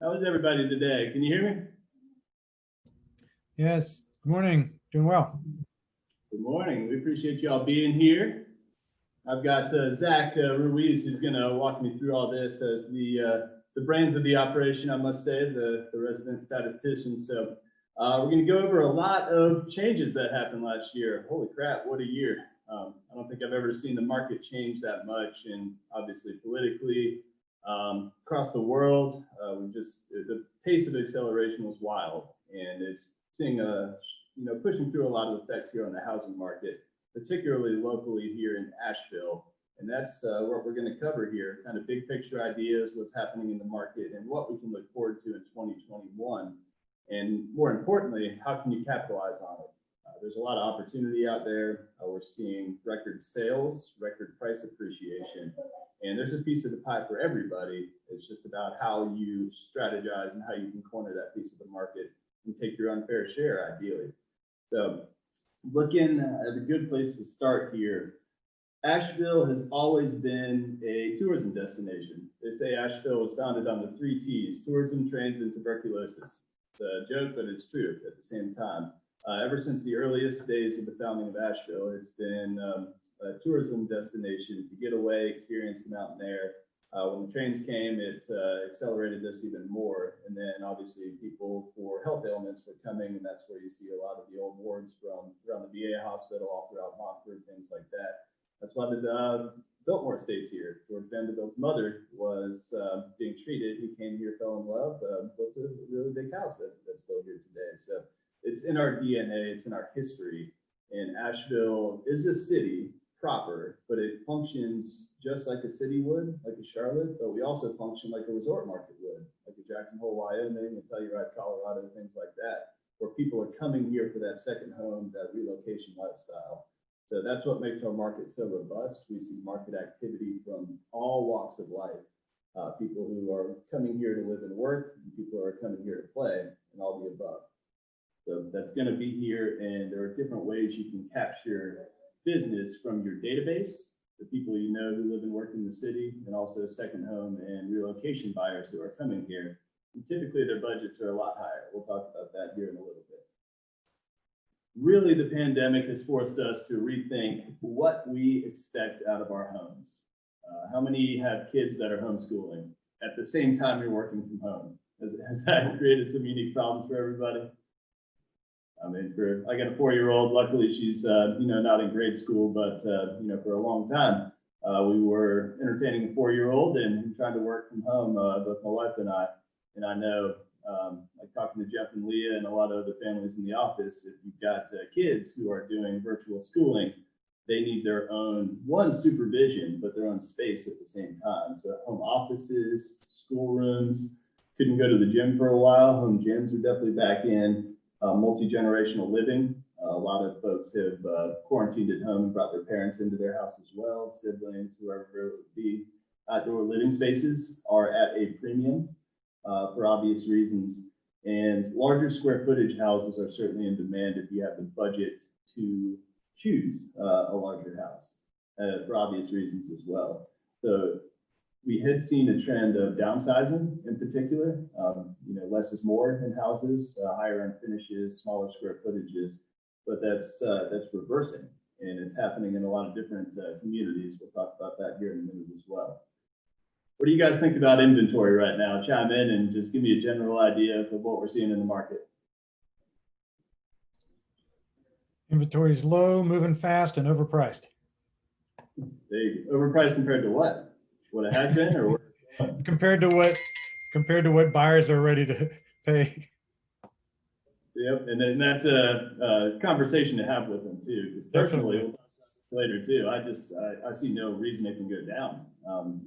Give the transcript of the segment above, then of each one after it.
How is everybody today? Can you hear me? Yes. Good morning. Doing well. Good morning. We appreciate you all being here. I've got Zach Ruiz, who's going to walk me through all this as the brains of the operation, I must say, the resident statistician. So we're going to go over a lot of changes that happened last year. Holy crap, what a year. I don't think I've ever seen the market change that much, and obviously politically, across the world, the pace of acceleration was wild, and it's seeing pushing through a lot of effects here on the housing market, particularly locally here in Asheville. And that's what we're going to cover here, kind of big picture ideas, what's happening in the market, and what we can look forward to in 2021. And more importantly, how can you capitalize on it? There's a lot of opportunity out there. We're seeing record sales, record price appreciation, and there's a piece of the pie for everybody. It's just about how you strategize and how you can corner that piece of the market and take your unfair share, ideally. So looking at a good place to start here, Asheville has always been a tourism destination. They say Asheville was founded on the 3 T's: tourism, trains, and tuberculosis. It's a joke, but it's true at the same time. Ever since the earliest days of the founding of Asheville, it's been a tourism destination to get away, experience the mountain air. When the trains came, it accelerated this even more. And then obviously people for health ailments were coming, and that's where you see a lot of the old wards from around the VA hospital, all throughout Montford, things like that. That's why the Biltmore stays here. George Vanderbilt's mother was being treated. He came here, fell in love, built a really big house that's still here today. So it's in our DNA, it's in our history. And Asheville is a city proper, but it functions just like a city would, like a Charlotte, but we also function like a resort market would, like a Jackson Hole, Wyoming, and Telluride, Colorado, things like that, where people are coming here for that second home, that relocation lifestyle. So that's what makes our market so robust. We see market activity from all walks of life. People who are coming here to live and work, and people who are coming here to play, and all the above. So that's going to be here, and there are different ways you can capture business from your database, the people you know who live and work in the city, and also second home and relocation buyers who are coming here. And typically their budgets are a lot higher. We'll talk about that here in a little bit. Really, the pandemic has forced us to rethink what we expect out of our homes. How many have kids that are homeschooling at the same time you're working from home? Has that created some unique problems for everybody? I mean, I got a 4-year-old. Luckily, she's not in grade school, but for a long time, we were entertaining a 4-year-old and trying to work from home, both my wife and I. And I know, like talking to Jeff and Leah and a lot of other families in the office, if you've got kids who are doing virtual schooling, they need their own supervision, but their own space at the same time. So home offices, schoolrooms, couldn't go to the gym for a while. Home gyms are definitely back in. Multi-generational living. A lot of folks have quarantined at home and brought their parents into their house as well, siblings, whoever it would be. Outdoor living spaces are at a premium for obvious reasons. And larger square footage houses are certainly in demand if you have the budget to choose a larger house for obvious reasons as well. So we had seen a trend of downsizing in particular, less is more in houses, higher end finishes, smaller square footages, but that's reversing, and it's happening in a lot of different communities. We'll talk about that here in a minute as well. What do you guys think about inventory right now? Chime in and just give me a general idea of what we're seeing in the market. Inventory is low, moving fast, and overpriced. There you go. Overpriced compared to what? What it has been, or compared to what buyers are ready to pay. Yep, and then that's a conversation to have with them too. Because personally, we'll talk about this later too. I see no reason it can go down,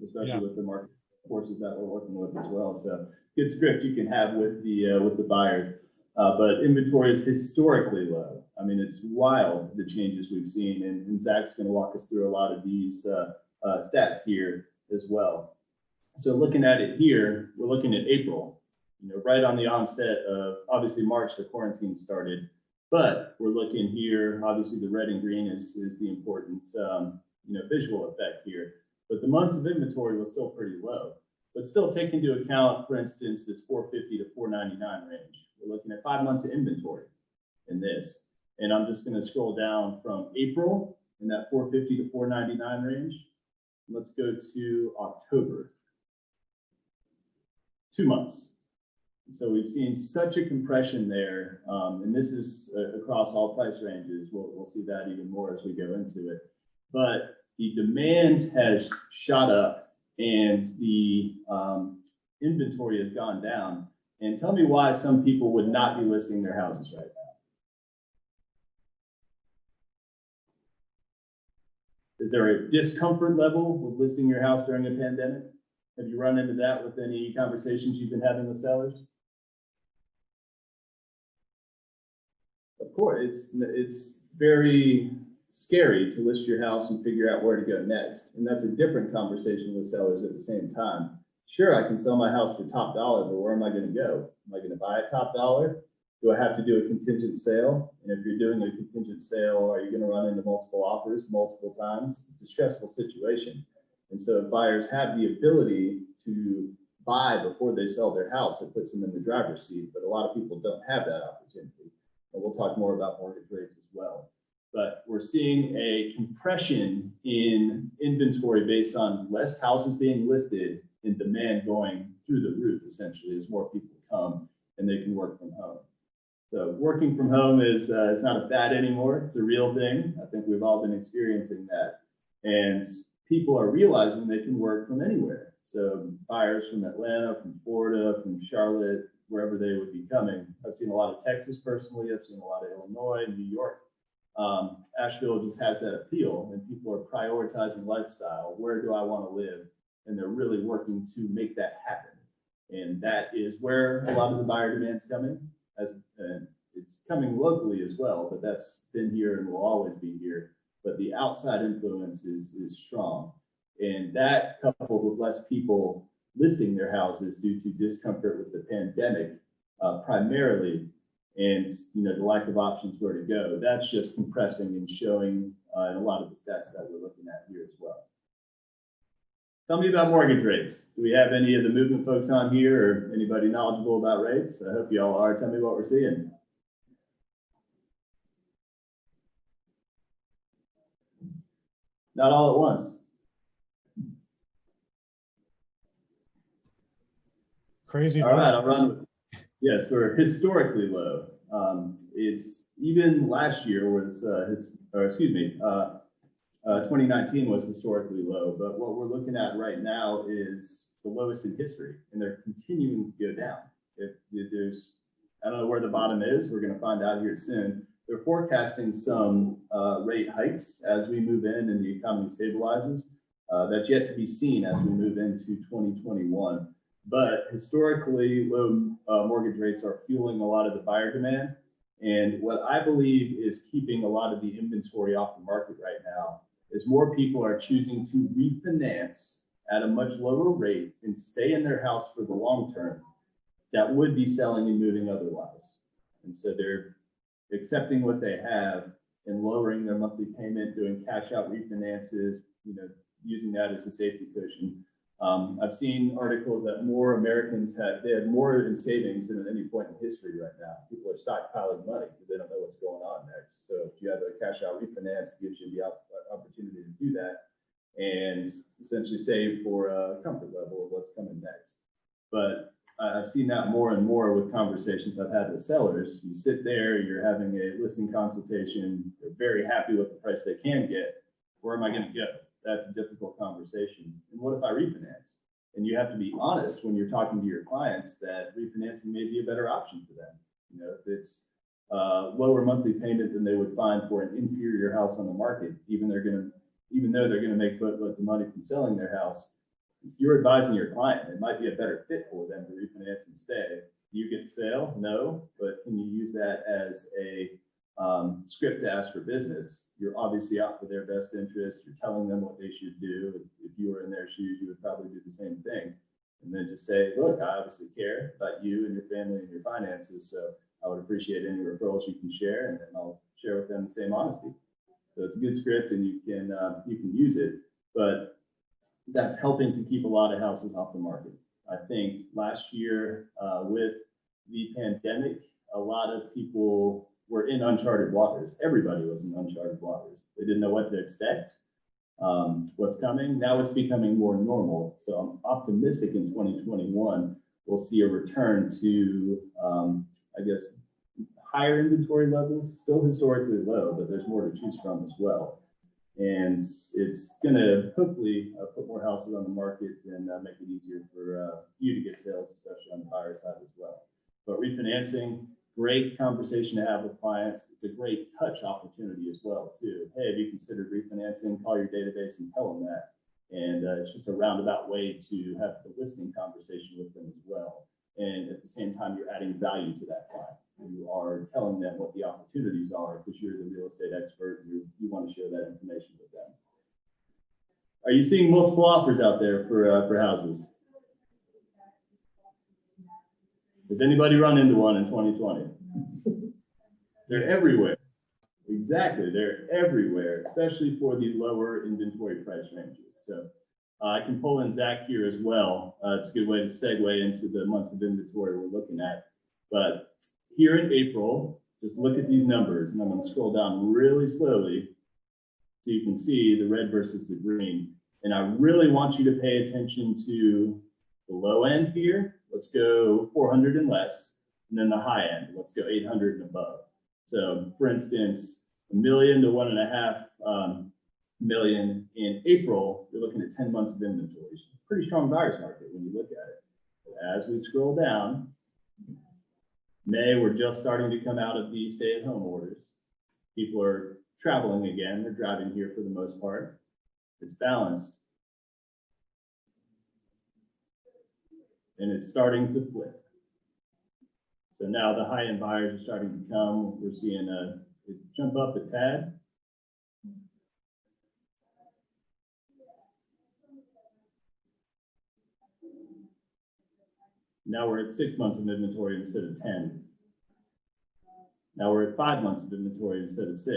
especially with the market forces that we're working with as well. So good script you can have with the buyers. But inventory is historically low. I mean, it's wild the changes we've seen, and Zach's going to walk us through a lot of these stats here as well. So looking at it here, we're looking at April, right on the onset of, obviously March, the quarantine started, but we're looking here, obviously the red and green is the important, visual effect here, but the months of inventory was still pretty low. But still take into account, for instance, this 450 to 499 range. We're looking at 5 months of inventory in this. And I'm just going to scroll down from April in that 450 to 499 range. Let's go to October. 2 months. So we've seen such a compression there, and this is across all price ranges. We'll see that even more as we go into it. But the demand has shot up, and the inventory has gone down. And tell me why some people would not be listing their houses right now. Is there a discomfort level with listing your house during a pandemic? Have you run into that with any conversations you've been having with sellers? Of course, it's very scary to list your house and figure out where to go next. And that's a different conversation with sellers at the same time. Sure, I can sell my house for top dollar, but where am I going to go? Am I going to buy at top dollar? Do I have to do a contingent sale? And if you're doing a contingent sale, are you going to run into multiple offers multiple times? It's a stressful situation. And so if buyers have the ability to buy before they sell their house, it puts them in the driver's seat. But a lot of people don't have that opportunity. And we'll talk more about mortgage rates as well. But we're seeing a compression in inventory based on less houses being listed and demand going through the roof, essentially, as more people come and they can work from home. So working from home is not a fad anymore. It's a real thing. I think we've all been experiencing that. And people are realizing they can work from anywhere. So buyers from Atlanta, from Florida, from Charlotte, wherever they would be coming. I've seen a lot of Texas personally. I've seen a lot of Illinois and New York. Asheville just has that appeal, and people are prioritizing lifestyle. Where do I want to live? And they're really working to make that happen. And that is where a lot of the buyer demand's coming. And it's coming locally as well, but that's been here and will always be here. But the outside influence is strong. And that, coupled with less people listing their houses due to discomfort with the pandemic, primarily, and the lack of options where to go, that's just compressing and showing in a lot of the stats that we're looking at here as well. Tell me about mortgage rates. Do we have any of the movement folks on here or anybody knowledgeable about rates? I hope you all are. Tell me what we're seeing. Not all at once. Crazy. All right, I'll run with it. Yes, we're historically low. It's even last year was 2019 was historically low, but what we're looking at right now is the lowest in history, and they're continuing to go down. If there's, I don't know where the bottom is, we're going to find out here soon. They're forecasting some rate hikes as we move in and the economy stabilizes. That's yet to be seen as we move into 2021. But historically, low mortgage rates are fueling a lot of the buyer demand. And what I believe is keeping a lot of the inventory off the market right now is more people are choosing to refinance at a much lower rate and stay in their house for the long term that would be selling and moving otherwise. And so they're accepting what they have and lowering their monthly payment, doing cash out refinances, using that as a safety cushion. I've seen articles that more Americans they have more in savings than at any point in history right now. People are stockpiling money because they don't know what's going on next. So if you have a cash out refinance, it gives you the opportunity to do that and essentially save for a comfort level of what's coming next. But I've seen that more and more with conversations I've had with sellers. You sit there, you're having a listing consultation, they're very happy with the price they can get. Where am I going to go? That's a difficult conversation. And what if I refinance? And you have to be honest when you're talking to your clients that refinancing may be a better option for them. If it's lower monthly payment than they would find for an inferior house on the market, even though they're going to make boatloads of money from selling their house, if you're advising your client, it might be a better fit for them to refinance and stay. Do you get the sale? No, but can you use that as a script to ask for business? You're obviously out for their best interest. You're telling them what they should do. If you were in their shoes, you would probably do the same thing. And then just say, look, I obviously care about you and your family and your finances. So I would appreciate any referrals you can share, and then I'll share with them the same honesty. So it's a good script, and you can use it, but that's helping to keep a lot of houses off the market. I think last year with the pandemic, a lot of people were in uncharted waters. Everybody was in uncharted waters. They didn't know what to expect, what's coming. Now it's becoming more normal. So I'm optimistic in 2021, we'll see a return to, I guess, higher inventory levels, still historically low, but there's more to choose from as well. And it's going to hopefully put more houses on the market and make it easier for you to get sales, especially on the buyer side as well. But refinancing, great conversation to have with clients. It's a great touch opportunity as well, too. Hey, have you considered refinancing? Call your database and tell them that. And it's just a roundabout way to have the listing conversation with them as well. And at the same time, you're adding value to that client. You are telling them what the opportunities are because you're the real estate expert. You want to share that information with them. Are you seeing multiple offers out there for houses? Has anybody run into one in 2020? They're everywhere. Exactly, they're everywhere, especially for the lower inventory price ranges. So I can pull in Zach here as well. It's a good way to segue into the months of inventory we're looking at. But here in April, just look at these numbers, and I'm going to scroll down really slowly so you can see the red versus the green. And I really want you to pay attention to the low end here. Let's go 400 and less, and then the high end. Let's go 800 and above. So, for instance, $1 million to $1.5 million in April. You're looking at 10 months of inventory. It's a pretty strong buyer's market when you look at it. But as we scroll down, May, we're just starting to come out of the stay-at-home orders. People are traveling again. They're driving here for the most part. It's balanced. And it's starting to flip. So now the high-end buyers are starting to come. We're seeing it jump up a tad. Now we're at 6 months of inventory instead of 10. Now we're at 5 months of inventory instead of 6.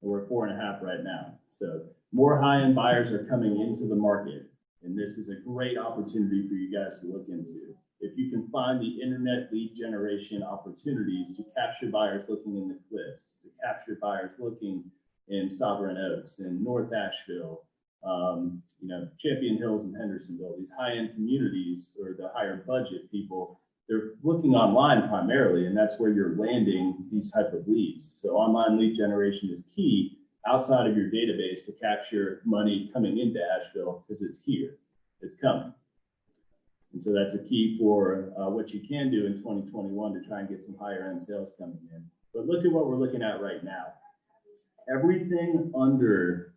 And we're at 4.5 right now. So more high-end buyers are coming into the market. And this is a great opportunity for you guys to look into. If you can find the internet lead generation opportunities to capture buyers looking in the Cliffs, to capture buyers looking in Sovereign Oaks and North Asheville, Champion Hills and Hendersonville, these high-end communities or the higher budget people, they're looking online primarily, and that's where you're landing these type of leads. So online lead generation is key outside of your database to capture money coming into Asheville because it's here, it's coming. And so that's a key for what you can do in 2021 to try and get some higher end sales coming in. But look at what we're looking at right now. Everything under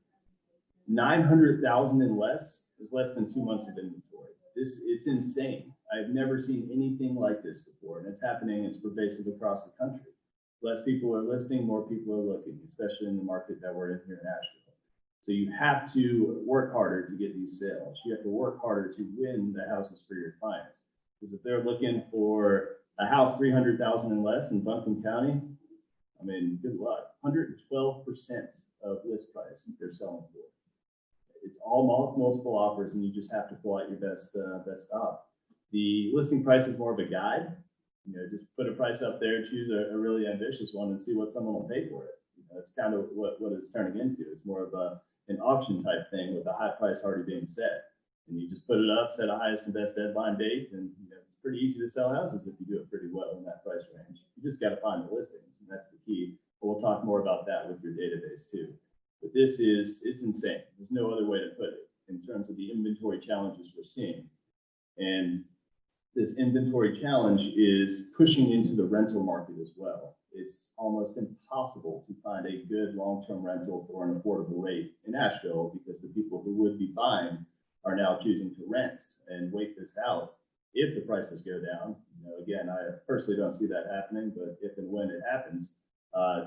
900,000 and less is less than 2 months of inventory. It's insane. I've never seen anything like this before, and it's happening. It's pervasive across the country. Less people are listing, more people are looking, especially in the market that we're in here in Asheville. So you have to work harder to get these sales. You have to work harder to win the houses for your clients. Because if they're looking for a house 300,000 and less in Buncombe County, I mean, good luck. 112% of list price they're selling for. It's all multiple offers, and you just have to pull out your best stop. The listing price is more of a guide. Just put a price up there, choose a really ambitious one, and see what someone will pay for it. That's kind of what it's turning into. It's more of an auction type thing with a high price already being set. And you just put it up, set a highest and best deadline date, and it's pretty easy to sell houses if you do it pretty well in that price range. You just got to find the listings, and that's the key. But we'll talk more about that with your database too. But it's insane. There's no other way to put it in terms of the inventory challenges we're seeing. And this inventory challenge is pushing into the rental market as well. It's almost impossible to find a good long-term rental for an affordable rate in Asheville because the people who would be buying are now choosing to rent and wait this out if the prices go down. Again, I personally don't see that happening, but if and when it happens,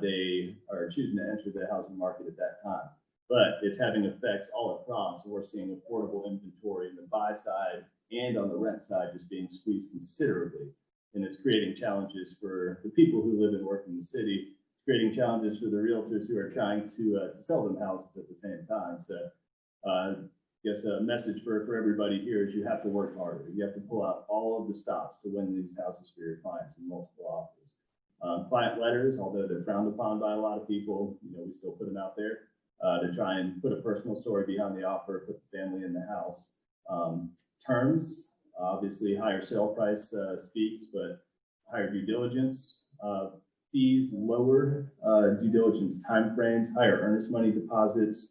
they are choosing to enter the housing market at that time. But it's having effects all across. We're seeing affordable inventory in the buy side and on the rent side just being squeezed considerably. And it's creating challenges for the people who live and work in the city. It's creating challenges for the realtors who are trying to sell them houses at the same time. So guess a message for everybody here is you have to work harder. You have to pull out all of the stops to win these houses for your clients in multiple offers. Client letters, although they're frowned upon by a lot of people, we still put them out there to try and put a personal story behind the offer, put the family in the house. Terms, obviously higher sale price speaks, but higher due diligence fees, lower due diligence timeframes, higher earnest money deposits,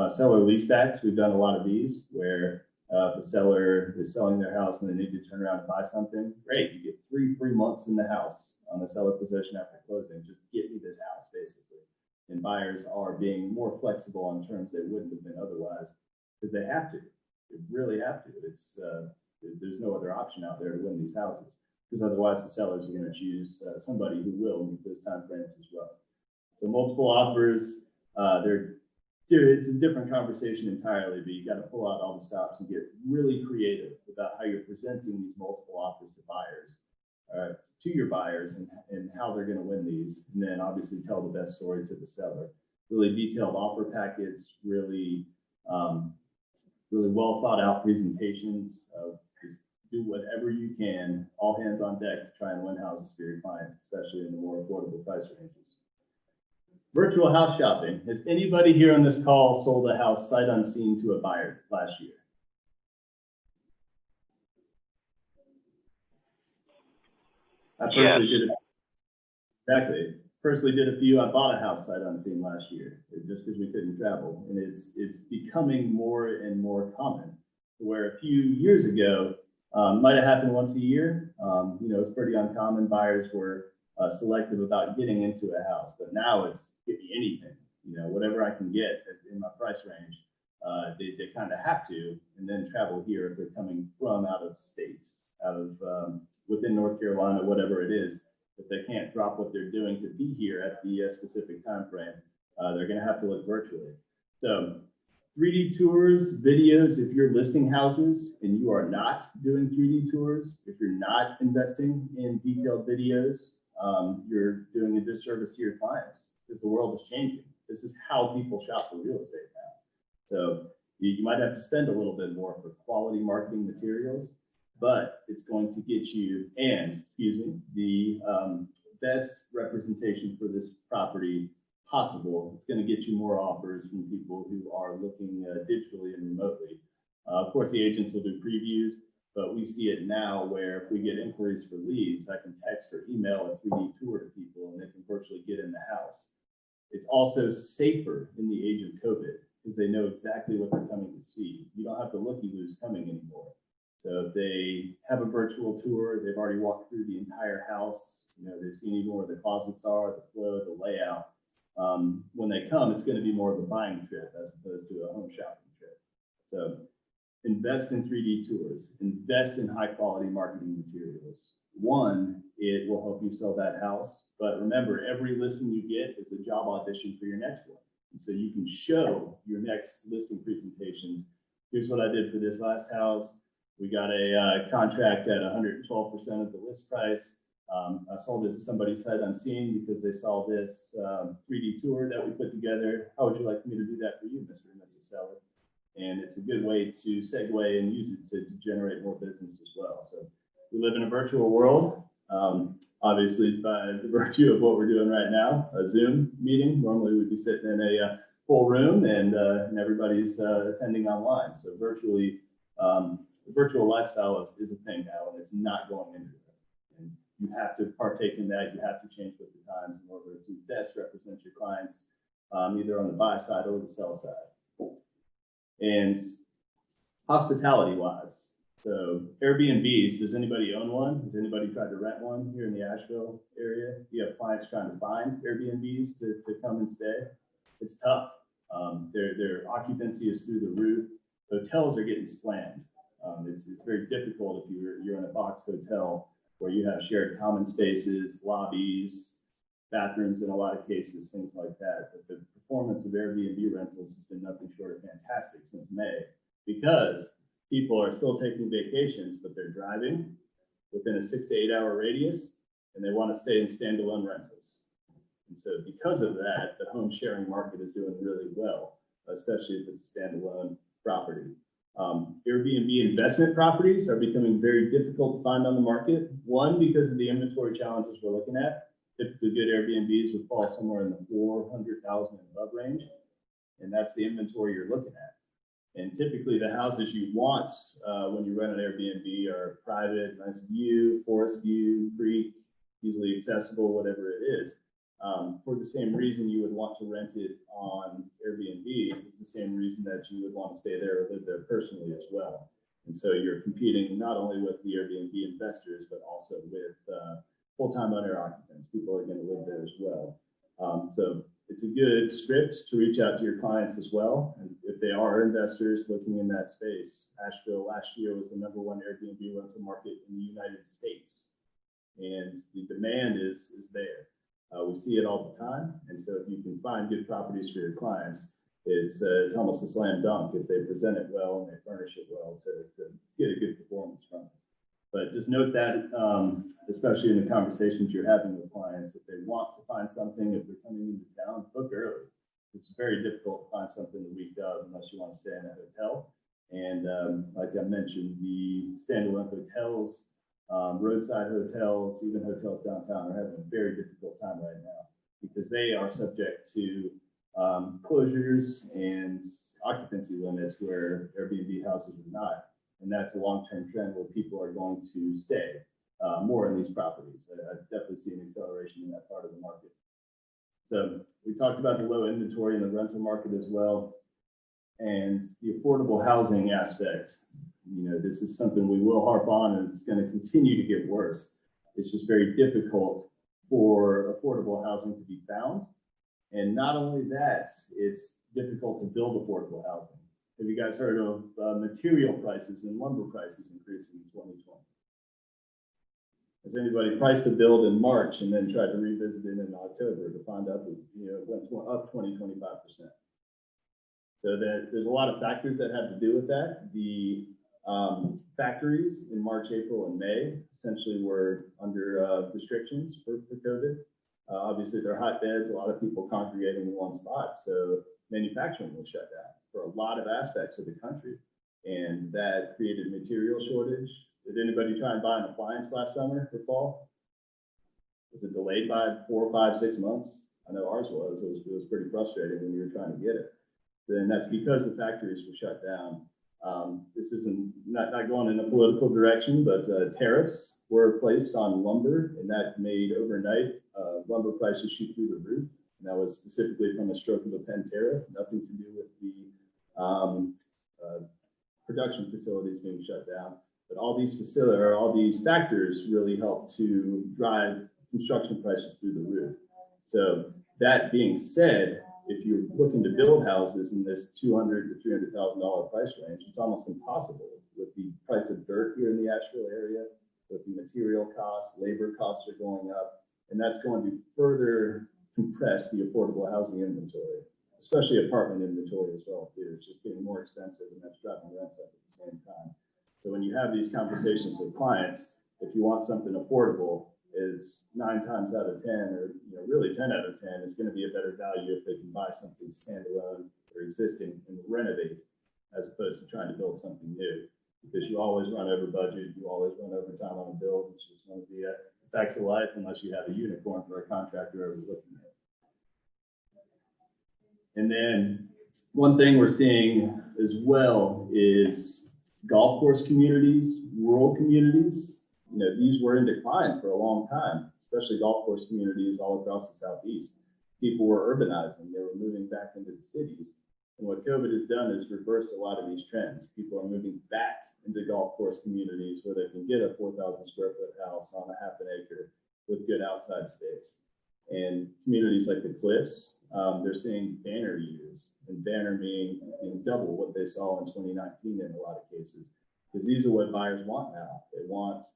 seller leasebacks. We've done a lot of these where the seller is selling their house and they need to turn around and buy something. Great, you get 3 months in the house on the seller possession after closing. Just get me this house, basically. And buyers are being more flexible on terms they wouldn't have been otherwise because they have to. They really have to. It's there's no other option out there to win these houses because otherwise the sellers are going to choose somebody who will meet those time frames as well. So multiple offers, it's a different conversation entirely, but you got to pull out all the stops and get really creative about how you're presenting these multiple offers to buyers, to your buyers and how they're going to win these. And then obviously tell the best story to the seller. Really detailed offer packets, really well thought out presentations. Just do whatever you can, all hands on deck to try and win houses for your clients, especially in the more affordable price ranges. Virtual house shopping. Has anybody here on this call sold a house sight unseen to a buyer last year? I personally did it. Exactly. Personally did a few. I bought a house sight unseen last year just because we couldn't travel. And it's becoming more and more common where a few years ago, might have happened once a year. It's pretty uncommon. Buyers were selective about getting into a house, but now it's get me anything, whatever I can get in my price range. They kind of have to, and then travel here if they're coming from out of state, out of within North Carolina, whatever it is. If they can't drop what they're doing to be here at the specific time frame, they're going to have to look virtually. So 3D tours, videos, if you're listing houses and you are not doing 3D tours, if you're not investing in detailed videos, you're doing a disservice to your clients because the world is changing. This is how people shop for real estate now. So you might have to spend a little bit more for quality marketing materials, but it's going to get you, the best representation for this property possible. It's going to get you more offers from people who are looking digitally and remotely. Of course, the agents will do previews, but we see it now where if we get inquiries for leads, I can text or email a 3D tour to people and they can virtually get in the house. It's also safer in the age of COVID because they know exactly what they're coming to see. You don't have to looky who's coming anymore. So if they have a virtual tour, they've already walked through the entire house, they've seen even where the closets are, the flow, the layout. When they come, it's going to be more of a buying trip as opposed to a home shopping trip. So invest in 3D tours, invest in high quality marketing materials. One, it will help you sell that house. But remember, every listing you get is a job audition for your next one. And so you can show your next listing presentations. Here's what I did for this last house. We got a contract at 112% of the list price. I sold it to somebody sight unseen because they saw this 3D tour that we put together. How would you like me to do that for you, Mr. and Mrs. Seller? And it's a good way to segue and use it to generate more business as well. So we live in a virtual world. Obviously, by the virtue of what we're doing right now, a Zoom meeting, normally we'd be sitting in a full room and everybody's attending online. So virtually, the virtual lifestyle is a thing now, and it's not going anywhere. And you have to partake in that. You have to change with the times in order to best represent your clients, either on the buy side or the sell side. And hospitality-wise, so Airbnbs, does anybody own one? Has anybody tried to rent one here in the Asheville area? Do you have clients trying to find Airbnbs to come and stay? It's tough. Their occupancy is through the roof. Hotels are getting slammed. It's very difficult if you're in a box hotel where you have shared common spaces, lobbies, bathrooms in a lot of cases, things like that. But the performance of Airbnb rentals has been nothing short of fantastic since May because people are still taking vacations, but they're driving within a 6 to 8 hour radius and they want to stay in standalone rentals. And so because of that, the home sharing market is doing really well, especially if it's a standalone property. Airbnb investment properties are becoming very difficult to find on the market. One, because of the inventory challenges we're looking at. Typically, good Airbnbs would fall somewhere in the 400,000 and above range, and that's the inventory you're looking at. And typically, the houses you want when you rent an Airbnb are private, nice view, forest view, creek, easily accessible, whatever it is. For the same reason you would want to rent it on Airbnb, it's the same reason that you would want to stay there or live there personally as well. And so you're competing not only with the Airbnb investors, but also with full-time owner occupants. People are going to live there as well. So it's a good script to reach out to your clients as well. And if they are investors looking in that space, Asheville last year was the #1 Airbnb rental market in the United States. And the demand is there. We see it all the time. And so if you can find good properties for your clients, it's almost a slam dunk if they present it well and they furnish it well to get a good performance from it. But just note that, especially in the conversations you're having with clients, if they want to find something, if they're coming into town, book early. It's very difficult to find something the week of unless you want to stay in a hotel. And like I mentioned, the standalone hotels, roadside hotels, even hotels downtown are having a very difficult time right now because they are subject to closures and occupancy limits where Airbnb houses are not. And that's a long-term trend where people are going to stay more in these properties. I definitely see an acceleration in that part of the market. So we talked about the low inventory in the rental market as well, and the affordable housing aspect. You know, this is something we will harp on, and it's going to continue to get worse. It's just very difficult for affordable housing to be found. And not only that, it's difficult to build affordable housing. Have you guys heard of material prices and lumber prices increasing in 2020? Has anybody priced a build in March and then tried to revisit it in October to find out that it went up 20-25%? So there's a lot of factors that have to do with that. The factories in March, April, and May essentially were under restrictions for COVID. Obviously, they're hotbeds, a lot of people congregating in one spot. So manufacturing was shut down for a lot of aspects of the country. And that created material shortage. Did anybody try and buy an appliance last summer for fall? Was it delayed by 4, 5, 6 months? I know ours was. It was pretty frustrating when you were trying to get it. Then that's because the factories were shut down. This isn't not going in a political direction, but tariffs were placed on lumber, and that made overnight lumber prices shoot through the roof. And that was specifically from a stroke of a pen tariff, nothing to do with the production facilities being shut down. But all these factors really help to drive construction prices through the roof. So that being said, if you're looking to build houses in this $200,000 to $300,000 price range, it's almost impossible with the price of dirt here in the Asheville area, with the material costs, labor costs are going up, and that's going to further compress the affordable housing inventory, especially apartment inventory as well too. It's just getting more expensive, and that's driving rents up at the same time. So when you have these conversations with clients, if you want something affordable, it's 9 times out of 10, or really 10 out of 10, is going to be a better value if they can buy something standalone or existing and renovate, as opposed to trying to build something new. Because you always run over budget, you always run over time on a build. It's just one of the facts of life, unless you have a unicorn for a contractor ever looking at it. And then one thing we're seeing as well is golf course communities, rural communities. These were in decline for a long time, especially golf course communities all across the Southeast. People were urbanizing, they were moving back into the cities. And what COVID has done is reversed a lot of these trends. People are moving back into golf course communities where they can get a 4,000 square foot house on a half an acre with good outside space. And communities like the Cliffs, they're seeing banner years, and banner meaning double what they saw in 2019 in a lot of cases. Because these are what buyers want now. They want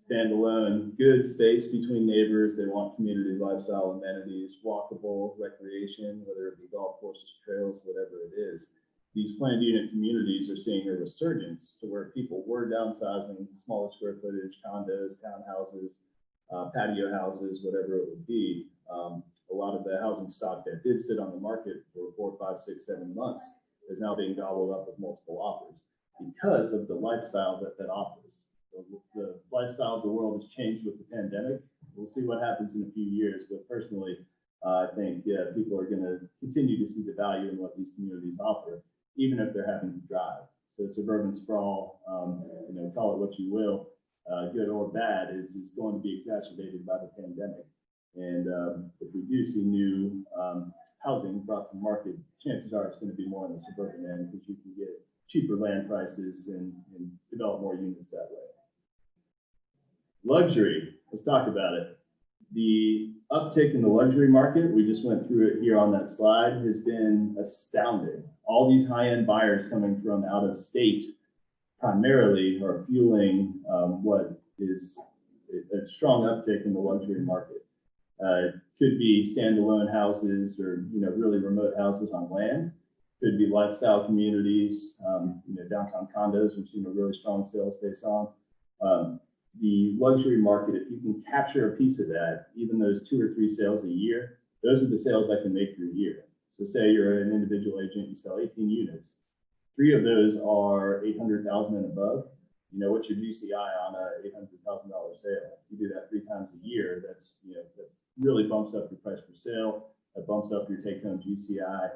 standalone, good space between neighbors. They want community lifestyle amenities, walkable recreation, whether it be golf courses, trails, whatever it is. These planned unit communities are seeing a resurgence to where people were downsizing, smaller square footage, condos, townhouses, patio houses, whatever it would be. A lot of the housing stock that did sit on the market for 4, 5, 6, 7 months is now being gobbled up with multiple offers. because of the lifestyle that offers. The lifestyle of the world has changed with the pandemic. We'll see what happens in a few years, but personally, I think people are going to continue to see the value in what these communities offer, even if they're having to drive. So suburban sprawl, call it what you will, good or bad, is going to be exacerbated by the pandemic. And if we do see new housing brought to market, chances are it's going to be more on the suburban end because you can get cheaper land prices and develop more units that way. Luxury, let's talk about it. The uptick in the luxury market, we just went through it here on that slide, has been astounding. All these high-end buyers coming from out of state primarily are fueling what is a strong uptick in the luxury market. Could be standalone houses or really remote houses on land. Could be lifestyle communities, downtown condos, we've seen a really strong sales base on. The luxury market, if you can capture a piece of that, even those 2 or 3 sales a year, those are the sales that can make your year. So say you're an individual agent, you sell 18 units, 3 of those are 800,000 and above. What's your GCI on a $800,000 sale? You do that 3 times a year, that really bumps up your price per sale, that bumps up your take-home GCI.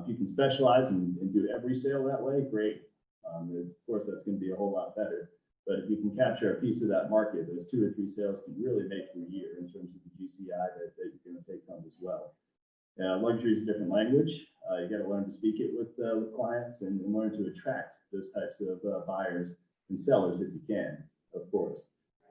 If you can specialize and do every sale that way, great. Of course, that's going to be a whole lot better. But if you can capture a piece of that market, those 2 or 3 sales can really make your year in terms of the GCI that you're going to take home as well. Luxury is a different language. You got to learn to speak it with clients and learn to attract those types of buyers and sellers if you can, of course.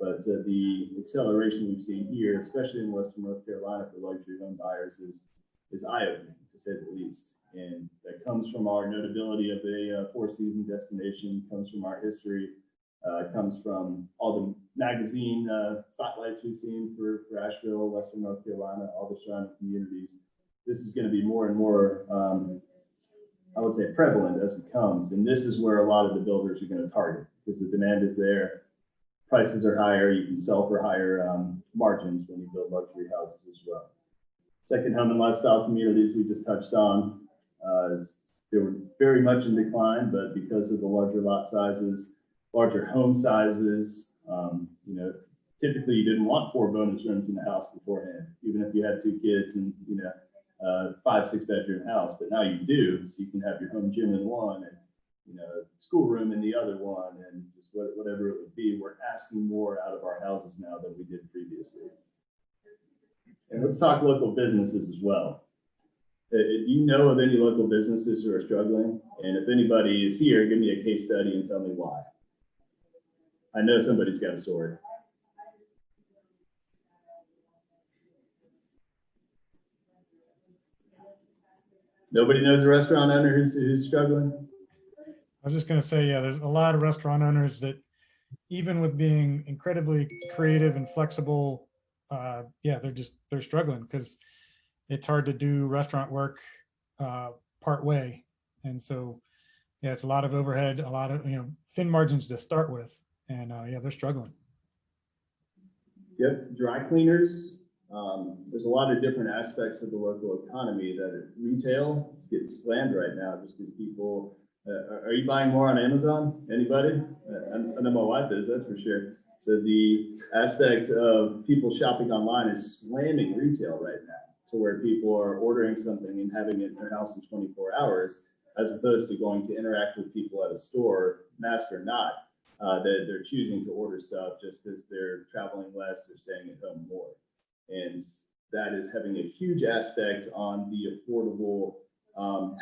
But the acceleration we've seen here, especially in Western North Carolina for luxury home buyers, is eye-opening, to say the least. And that comes from our notability of a 4-season destination, comes from our history, comes from all the magazine spotlights we've seen for Asheville, Western North Carolina, all the surrounding communities. This is going to be more and more, I would say, prevalent as it comes. And this is where a lot of the builders are going to target because the demand is there. Prices are higher. You can sell for higher margins when you build luxury houses as well. Second home and lifestyle communities we just touched on. They were very much in decline, but because of the larger lot sizes, larger home sizes, typically you didn't want 4 bonus rooms in the house beforehand, even if you had 2 kids and 5-6 bedroom house. But now you do, so you can have your home gym in one and schoolroom in the other one, and just whatever it would be. We're asking more out of our houses now than we did previously. And let's talk local businesses as well. If you know of any local businesses who are struggling, and if anybody is here, give me a case study and tell me why. I know somebody's got a story. Nobody knows a restaurant owner who's struggling? I was just going to say, yeah, there's a lot of restaurant owners that, even with being incredibly creative and flexible, they're struggling because it's hard to do restaurant work part way. And so, yeah, it's a lot of overhead, a lot of, thin margins to start with. And they're struggling. Yep, dry cleaners. There's a lot of different aspects of the local economy that retail is getting slammed right now. Just because people, are you buying more on Amazon? Anybody? I know my wife is, that's for sure. So the aspect of people shopping online is slamming retail right now, to where people are ordering something and having it in their house in 24 hours, as opposed to going to interact with people at a store, mask or not. That they're choosing to order stuff just as they're traveling less, they're staying at home more. And that is having a huge aspect on the affordable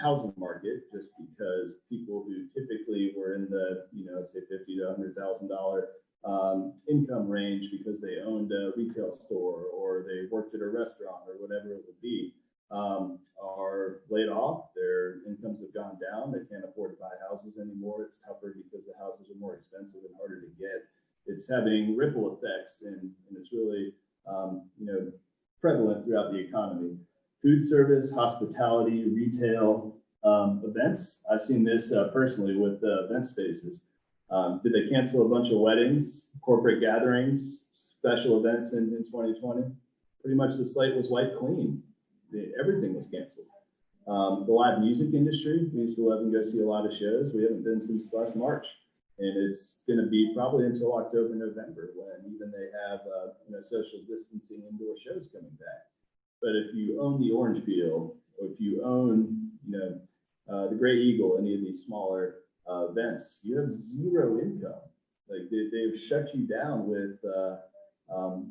housing market, just because people who typically were in the, say $50,000 to $100,000 income range because they owned a retail store or they worked at a restaurant or whatever it would be, are laid off. Their incomes have gone down. They can't afford to buy houses anymore. It's tougher because the houses are more expensive and harder to get. It's having ripple effects, and it's really prevalent throughout the economy. Food service, hospitality, retail, events. I've seen this personally with event spaces. Did they cancel a bunch of weddings, corporate gatherings, special events in 2020? Pretty much the slate was wiped clean. Everything was canceled. The live music industry, we used to love and go see a lot of shows. We haven't been since last March. And it's going to be probably until October, November, when even they have social distancing indoor shows coming back. But if you own the Orange Peel, or if you own, the Gray Eagle, any of these smaller events, you have zero income. Like they've shut you down with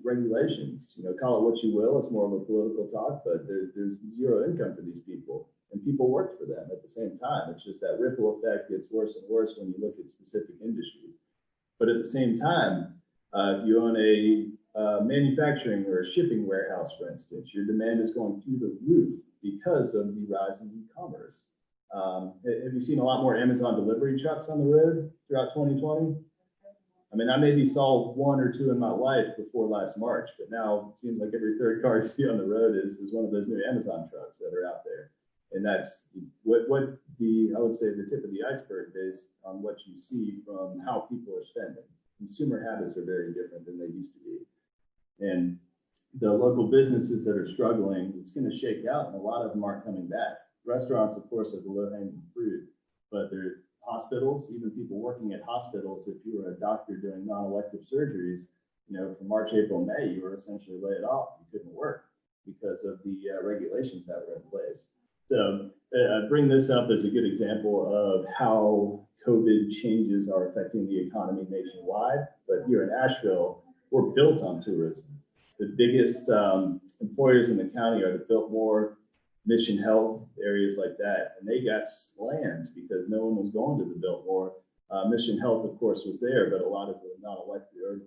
regulations. Call it what you will. It's more of a political talk, but there's zero income for these people, and people work for them at the same time. It's just that ripple effect gets worse and worse when you look at specific industries. But at the same time, if you own a manufacturing or a shipping warehouse, for instance, your demand is going through the roof because of the rise in e-commerce. Have you seen a lot more Amazon delivery trucks on the road throughout 2020? I mean, I maybe saw one or two in my life before last March, but now it seems like every third car you see on the road is one of those new Amazon trucks that are out there. And that's what I would say the tip of the iceberg based on what you see from how people are spending. Consumer habits are very different than they used to be. And the local businesses that are struggling, it's going to shake out, and a lot of them aren't coming back. Restaurants, of course, are the low-hanging fruit, but they're hospitals, even people working at hospitals. If you were a doctor doing non-elective surgeries, from March, April, May, you were essentially laid off. You couldn't work because of the regulations that were in place. So I bring this up as a good example of how COVID changes are affecting the economy nationwide. But here in Asheville, we're built on tourism. The biggest employers in the county are the Biltmore, Mission Health, areas like that. And they got slammed because no one was going to the Biltmore. Mission Health, of course, was there, but a lot of the non-elected or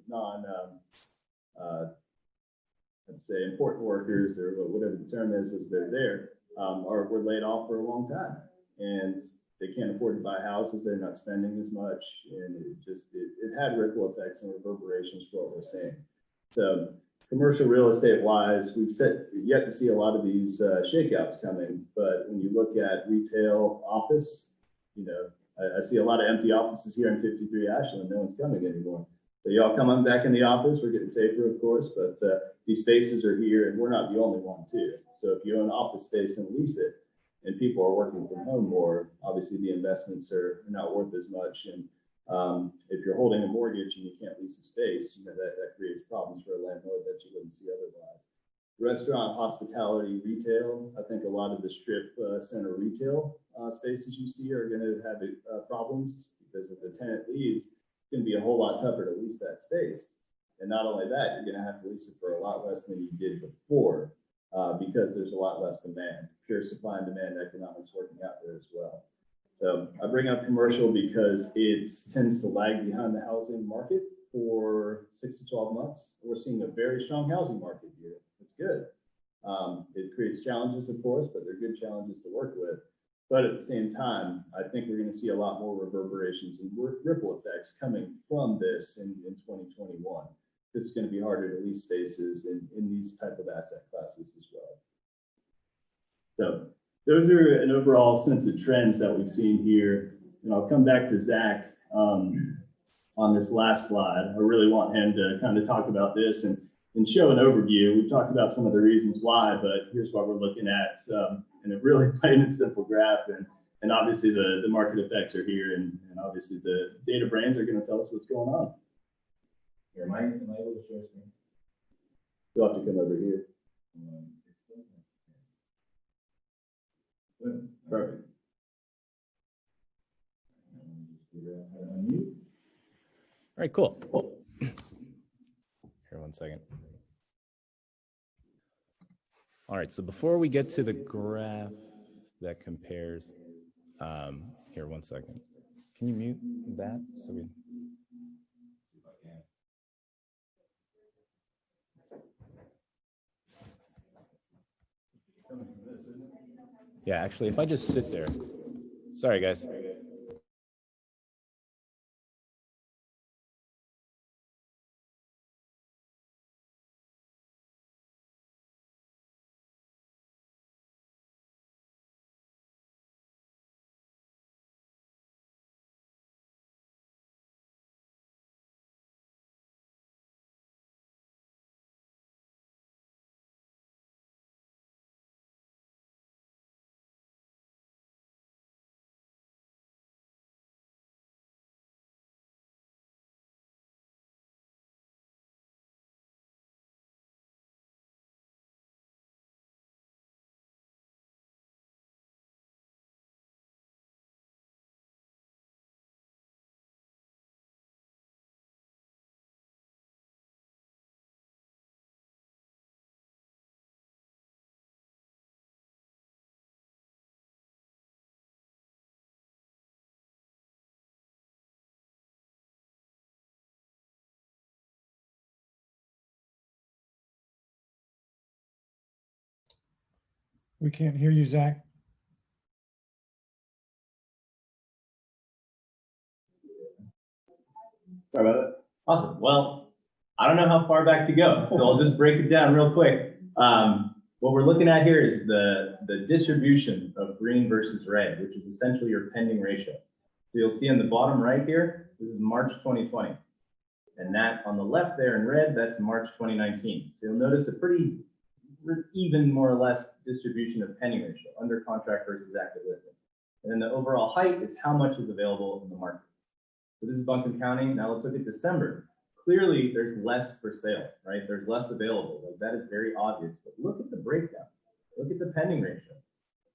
let's say important workers or whatever the term is they're there, were laid off for a long time. And they can't afford to buy houses. They're not spending as much. And it had ripple effects and reverberations for what we're seeing. So commercial real estate wise, we've yet to see a lot of these shakeouts coming. But when you look at retail office, I see a lot of empty offices here in 53 Ashland. No one's coming anymore. So y'all coming back in the office. We're getting safer, of course, but these spaces are here, and we're not the only one too. So if you own office space and lease it, and people are working from home more, obviously the investments are not worth as much. And if you're holding a mortgage and you can't lease a space, that creates problems for a landlord that you wouldn't see otherwise. Restaurant, hospitality, retail. I think a lot of the strip center retail spaces you see are going to have problems because if the tenant leaves, it's going to be a whole lot tougher to lease that space. And not only that, you're going to have to lease it for a lot less than you did before because there's a lot less demand. Pure supply and demand economics working out there as well. So I bring up commercial because it tends to lag behind the housing market for 6 to 12 months. We're seeing a very strong housing market here. It's good. It creates challenges, of course, but they're good challenges to work with. But at the same time, I think we're going to see a lot more reverberations and ripple effects coming from this in 2021. It's going to be harder to lease spaces in these type of asset classes as well. So those are an overall sense of trends that we've seen here. And I'll come back to Zach on this last slide. I really want him to kind of talk about this and show an overview. We've talked about some of the reasons why, but here's what we're looking at in a really plain and simple graph. And obviously the market effects are here, and obviously the data brands are going to tell us what's going on. Here, am I able to share screen? You'll have to come over here. Good. Perfect. Unmute. All right, cool. Here, one second. All right, so before we get to the graph that compares, here, one second. Can you mute that? So we... Yeah, actually, if I just sit there. Sorry, guys. We can't hear you, Zach. Sorry about that. Awesome. Well, I don't know how far back to go, so I'll just break it down real quick. What we're looking at here is the distribution of green versus red, which is essentially your pending ratio. So you'll see on the bottom right here, this is March 2020. And that on the left there in red, that's March 2019. So you'll notice a pretty even, more or less, distribution of pending ratio, under contract versus active listing. And then the overall height is how much is available in the market. So this is Buncombe County. Now let's look at December. Clearly, there's less for sale, right? There's less available. Like, that is very obvious. But look at the breakdown. Look at the pending ratio.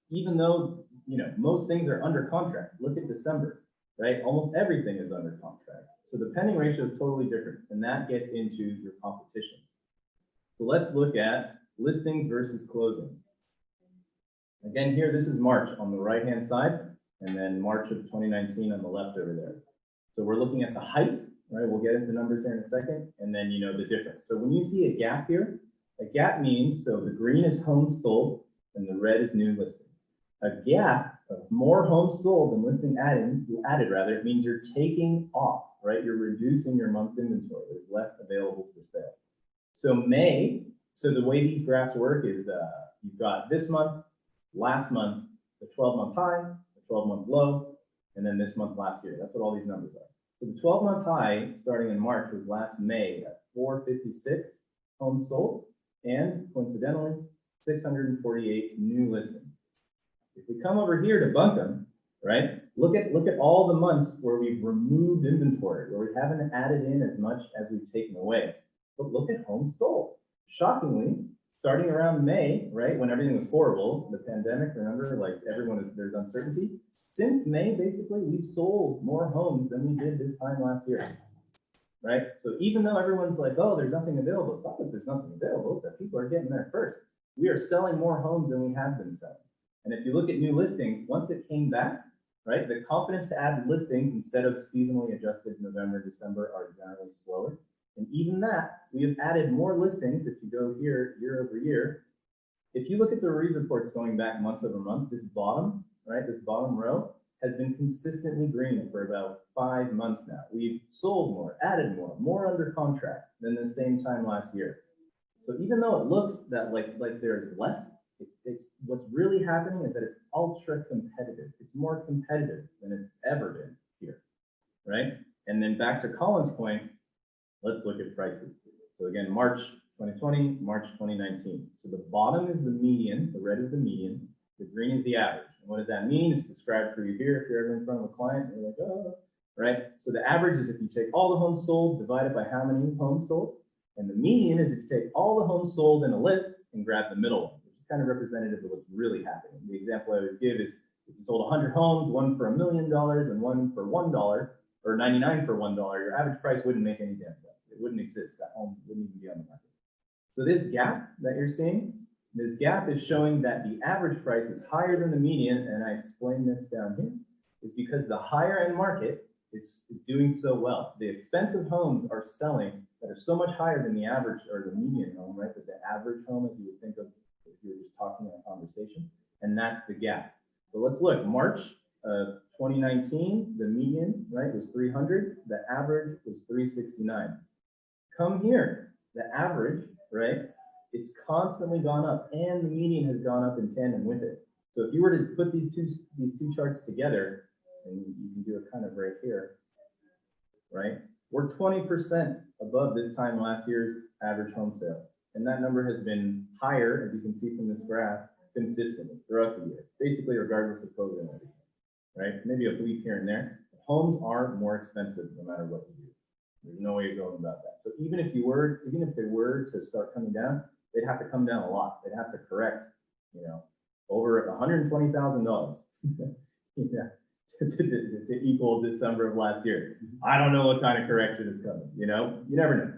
Even though, you know, most things are under contract, look at December, right? Almost everything is under contract. So the pending ratio is totally different, and that gets into your competition. So let's look at listings versus closing. Again, here, this is March on the right-hand side, and then March of 2019 on the left over there. So we're looking at the height, right? We'll get into numbers here in a second, and then, you know, the difference. So when you see a gap here, a gap means, so the green is homes sold and the red is new listing. A gap of more homes sold than listing added rather, it means you're taking off, right? You're reducing your month's inventory. There's less available for sale. So May, so the way these graphs work is you've got this month, last month, the 12-month high, the 12-month low, and then this month last year. That's what all these numbers are. So the 12-month high starting in March was last May at 456 homes sold, and coincidentally, 648 new listings. If we come over here to Buncombe, right, look at all the months where we've removed inventory, where we haven't added in as much as we've taken away. But look at homes sold. Shockingly, starting around May, right, when everything was horrible, the pandemic, remember, like there's uncertainty. Since May, basically, we've sold more homes than we did this time last year, right? So even though everyone's like, oh, there's nothing available, it's not that there's nothing available, it's that people are getting there first. We are selling more homes than we have been selling. And if you look at new listings, once it came back, right, the confidence to add listings instead of seasonally adjusted November, December are generally slower. And even that, we have added more listings. If you go here year over year, if you look at the Ruiz reports going back month over month, this bottom, right, this bottom row has been consistently green for about 5 months now. We've sold more, added more under contract than the same time last year. So even though it looks that like there's less, it's what's really happening is that it's ultra competitive. It's more competitive than it's ever been here, right? And then back to Collin's point, let's look at prices. So again, March 2020, March 2019. So the bottom is the median, the red is the median, the green is the average. And what does that mean? It's described for you here if you're ever in front of a client and you're like, oh, right? So the average is if you take all the homes sold divided by how many homes sold. And the median is if you take all the homes sold in a list and grab the middle one, which is kind of representative of what's really happening. The example I always give is if you sold 100 homes, one for $1 million and one for $1, or 99 for $1, your average price wouldn't make any damn sense. It wouldn't exist. That home wouldn't even be on the market. So this gap that you're seeing, this gap is showing that the average price is higher than the median, and I explain this down here, is because the higher end market is doing so well. The expensive homes are selling that are so much higher than the average or the median home, right? But the average home, as you would think of if you were just talking in a conversation, and that's the gap. So let's look, March 2019, the median, right, was 300. The average was 369. Come here, the average, right, it's constantly gone up, and the median has gone up in tandem with it. So if you were to put these two charts together, and you can do it kind of right here, right, we're 20% above this time last year's average home sale. And that number has been higher, as you can see from this graph, consistently throughout the year, basically regardless of COVID and everything, right? Maybe a bleep here and there. Homes are more expensive no matter what you do. There's no way of going about that. So even if they were to start coming down, they'd have to come down a lot. They'd have to correct, you know, over $120,000 yeah, to equal December of last year. I don't know what kind of correction is coming, you know, you never know.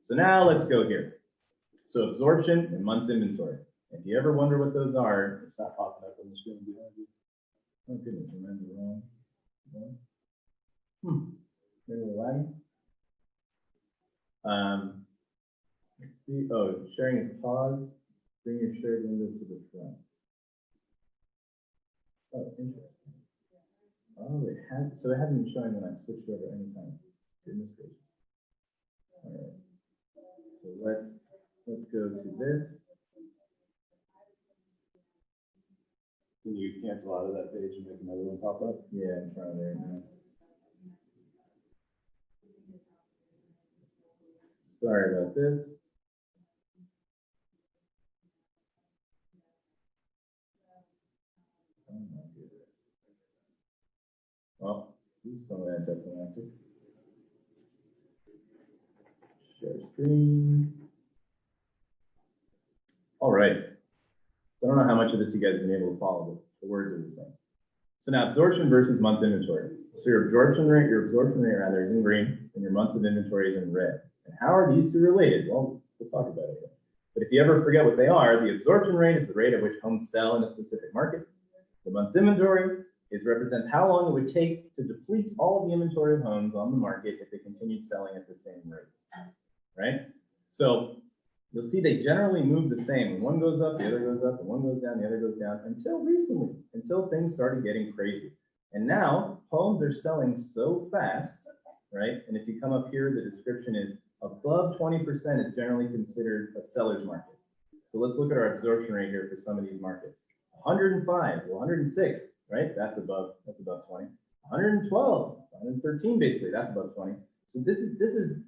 So now let's go here. So absorption and months inventory. If you ever wonder what those are, it's not popping up on the screen behind you. Oh goodness, am I wrong? Maybe we're lagging. Let's see. Oh, sharing is paused. Bring your shared window to the front. Oh, interesting. Oh, so it hasn't been showing when I switched over anytime. Goodness gracious. All right. So let's go to this. Can you cancel out of that page and make another one pop up? Yeah, I'm trying right now. Sorry about this. Oh my goodness. Well, this is some of that definitely. Share screen. All right. I don't know how much of this you guys have been able to follow, but the words are the same. So now absorption versus month inventory. So your absorption rate rather is in green, and your months of inventory is in red. And how are these two related? Well, we'll talk about it. But if you ever forget what they are, the absorption rate is the rate at which homes sell in a specific market. The month's inventory represents how long it would take to deplete all of the inventory of homes on the market if they continued selling at the same rate, right? So you'll see they generally move the same. When one goes up, the other goes up, and one goes down, the other goes down, until recently, until things started getting crazy. And now homes are selling so fast, right? And if you come up here, the description is above 20% is generally considered a seller's market. So let's look at our absorption rate here for some of these markets. 105, well, 106, right? That's above 20. 112, 113, basically, that's above 20. So this is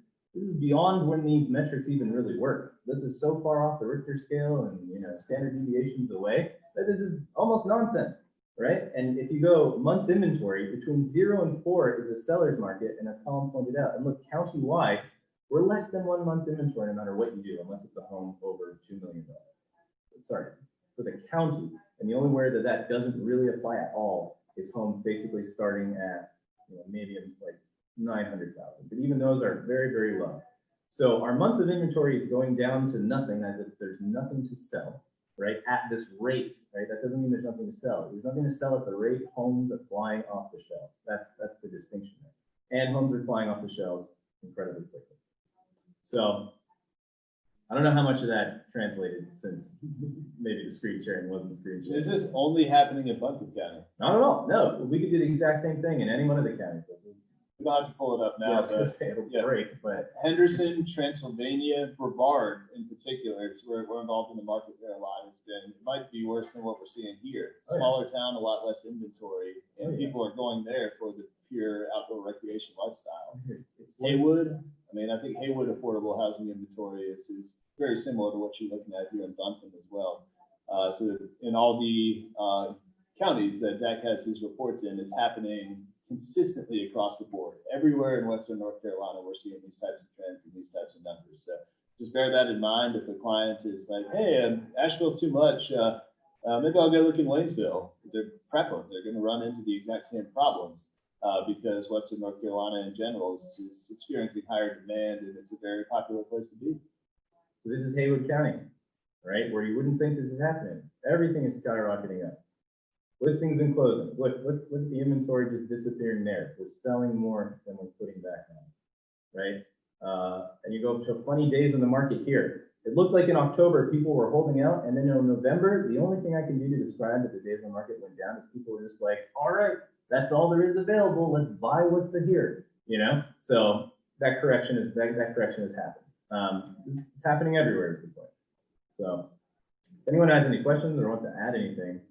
beyond when these metrics even really work. This is so far off the Richter scale and standard deviations away that this is almost nonsense, right? And if you go months inventory, between 0 and 4 is a seller's market, and as Collin pointed out, and look, county-wide, we're less than 1 month inventory no matter what you do, unless it's a home over $2 million. Sorry, for the county. And the only way that doesn't really apply at all is homes basically starting at maybe like 900,000, but even those are very, very low. So our months of inventory is going down to nothing, as if there's nothing to sell, right? At this rate, right? That doesn't mean there's nothing to sell. There's nothing to sell at the rate homes are flying off the shelves. That's the distinction there. And homes are flying off the shelves incredibly quickly. So I don't know how much of that translated, since maybe the screen sharing wasn't screen sharing. Is this only happening in Buncombe County? Not at all. No, we could do the exact same thing in any one of the counties. We don't have to pull it up now. Yeah, I was gonna say it'll break, but Henderson, Transylvania, Brevard in particular, we're involved in the market there a lot. It might be worse than what we're seeing here. Oh, yeah. Smaller town, a lot less inventory, and Oh, yeah. people are going there for the pure outdoor recreation lifestyle. it's Haywood, I think Haywood affordable housing inventory is very similar to what you're looking at here in Duncan as well. So in all the counties that Zach has his reports in, it's happening consistently across the board. Everywhere in Western North Carolina, we're seeing these types of trends and these types of numbers. So just bear that in mind. If a client is like, hey, Asheville's too much, maybe I'll go look in Waynesville. They're prepping. They're going to run into the exact same problems because Western North Carolina in general is experiencing higher demand, and it's a very popular place to be. So this is Haywood County, right? Where you wouldn't think this is happening. Everything is skyrocketing up. Listings and closings. Look at the inventory just disappearing there. We're selling more than we're putting back on, right? And you go to funny days in the market here. It looked like in October, people were holding out. And then in November, the only thing I can do to describe that the days in the market went down is people were just like, all right, that's all there is available. Let's buy what's here, So that correction has happened. It's happening everywhere at this point. So if anyone has any questions or wants to add anything,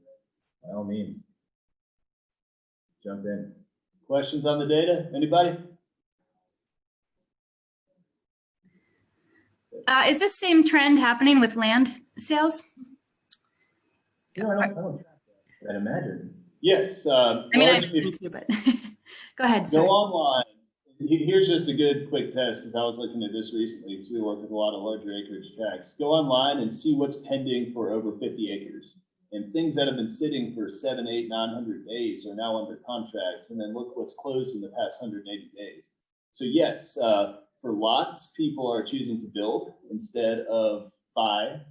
by all means, jump in. Questions on the data? Anybody? Is this same trend happening with land sales? No, I don't track that. I'd imagine. Yes. I mean, I Large- do too, but go ahead. Go Sorry. online. Here's just a good quick test, because I was looking at this recently, because we work with a lot of larger acreage tracts. Go online and see what's pending for over 50 acres. And things that have been sitting for 700, 800, 900 days are now under contract. And then look what's closed in the past 180 days. So yes, for lots, people are choosing to build instead of buy.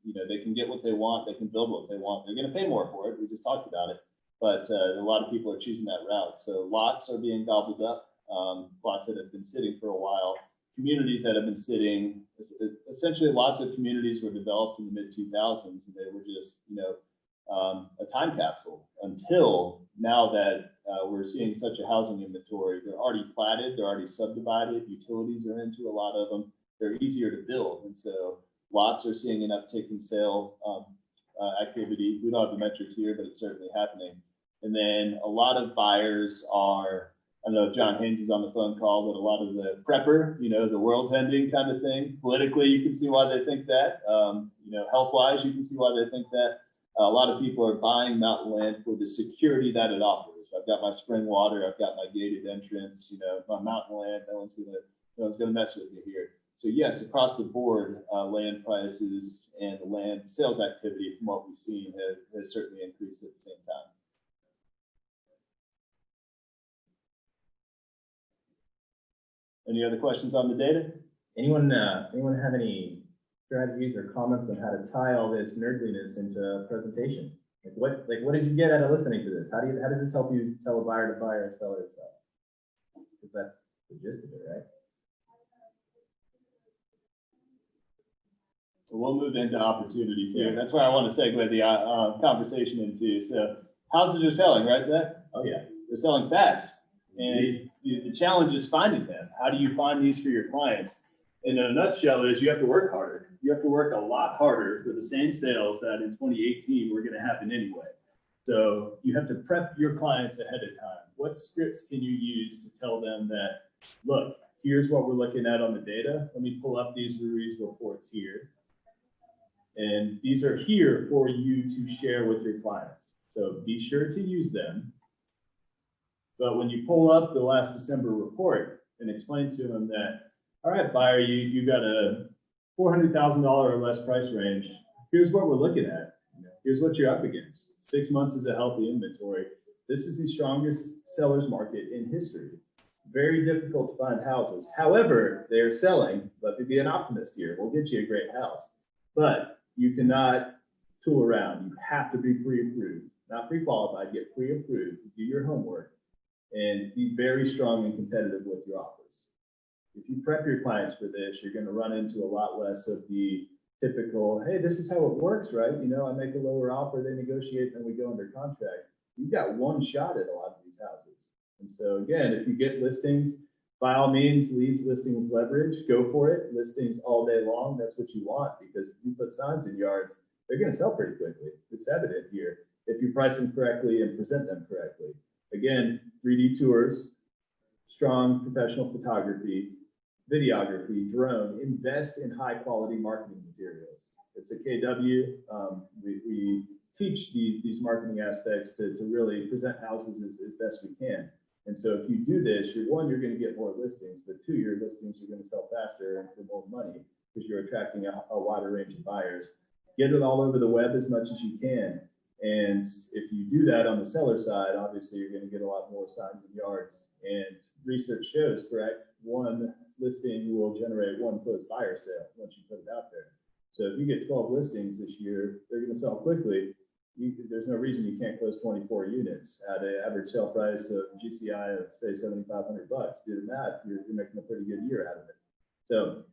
They can get what they want. They can build what they want. They're going to pay more for it. We just talked about it. But a lot of people are choosing that route. So lots are being gobbled up. Lots that have been sitting for a while. Communities that have been sitting, essentially lots of communities were developed in the mid-2000s, and they were just, a time capsule until now that we're seeing such a housing inventory. They're already platted, they're already subdivided, utilities are into a lot of them. They're easier to build. And so lots are seeing an uptick in sale activity. We don't have the metrics here, but it's certainly happening. And then a lot of buyers are, I don't know if John Haynes is on the phone call, but a lot of the prepper, the world's ending kind of thing. Politically, you can see why they think that. Health-wise, you can see why they think that. A lot of people are buying mountain land for the security that it offers. I've got my spring water, I've got my gated entrance, my mountain land, no one's gonna mess with you here. So yes, across the board, land prices and the land sales activity from what we've seen has certainly increased at the same time. Any other questions on the data? Anyone have any strategies or comments on how to tie all this nerdliness into a presentation? What did you get out of listening to this? How does this help you tell a buyer to buy or a seller to sell? Because that's the gist of it, right? We'll move into opportunities here. That's where I want to segue the conversation into. So houses are selling, right, Zach? Oh yeah. They're selling fast. And the challenge is finding them. How do you find these for your clients? In a nutshell is you have to work harder. You have to work a lot harder for the same sales that in 2018 were going to happen anyway. So you have to prep your clients ahead of time. What scripts can you use to tell them that, look, here's what we're looking at on the data. Let me pull up these Ruiz reports here. And these are here for you to share with your clients. So be sure to use them. But when you pull up the last December report and explain to them that, all right, buyer, you got a $400,000 or less price range. Here's what we're looking at. Here's what you're up against. 6 months is a healthy inventory. This is the strongest seller's market in history. Very difficult to find houses. However, they're selling. Let me be an optimist here. We'll get you a great house. But you cannot tool around. You have to be pre-approved. Not pre-qualified, get pre-approved. Do your homework and be very strong and competitive with your offers. If you prep your clients for this, you're going to run into a lot less of the typical, hey, this is how it works, right? I make a lower offer, they negotiate, then we go under contract. You've got one shot at a lot of these houses. And so again, if you get listings, by all means, leads, listings, leverage, go for it. Listings all day long, that's what you want, because if you put signs in yards, they're going to sell pretty quickly. It's evident here if you price them correctly and present them correctly. Again, 3D tours, strong professional photography, videography, drone, invest in high quality marketing materials. It's a KW. We teach these marketing aspects to really present houses as best we can. And so if you do this, you're going to get more listings, but two, your listings are going to sell faster and for more money because you're attracting a wider range of buyers. Get it all over the web as much as you can. And if you do that on the seller side, obviously you're going to get a lot more signs and yards. And research shows, correct, one listing will generate one closed buyer sale once you put it out there. So if you get 12 listings this year, they're going to sell quickly. There's no reason you can't close 24 units at an average sale price of GCI of say $7,500. Do the math, you're making a pretty good year out of it. So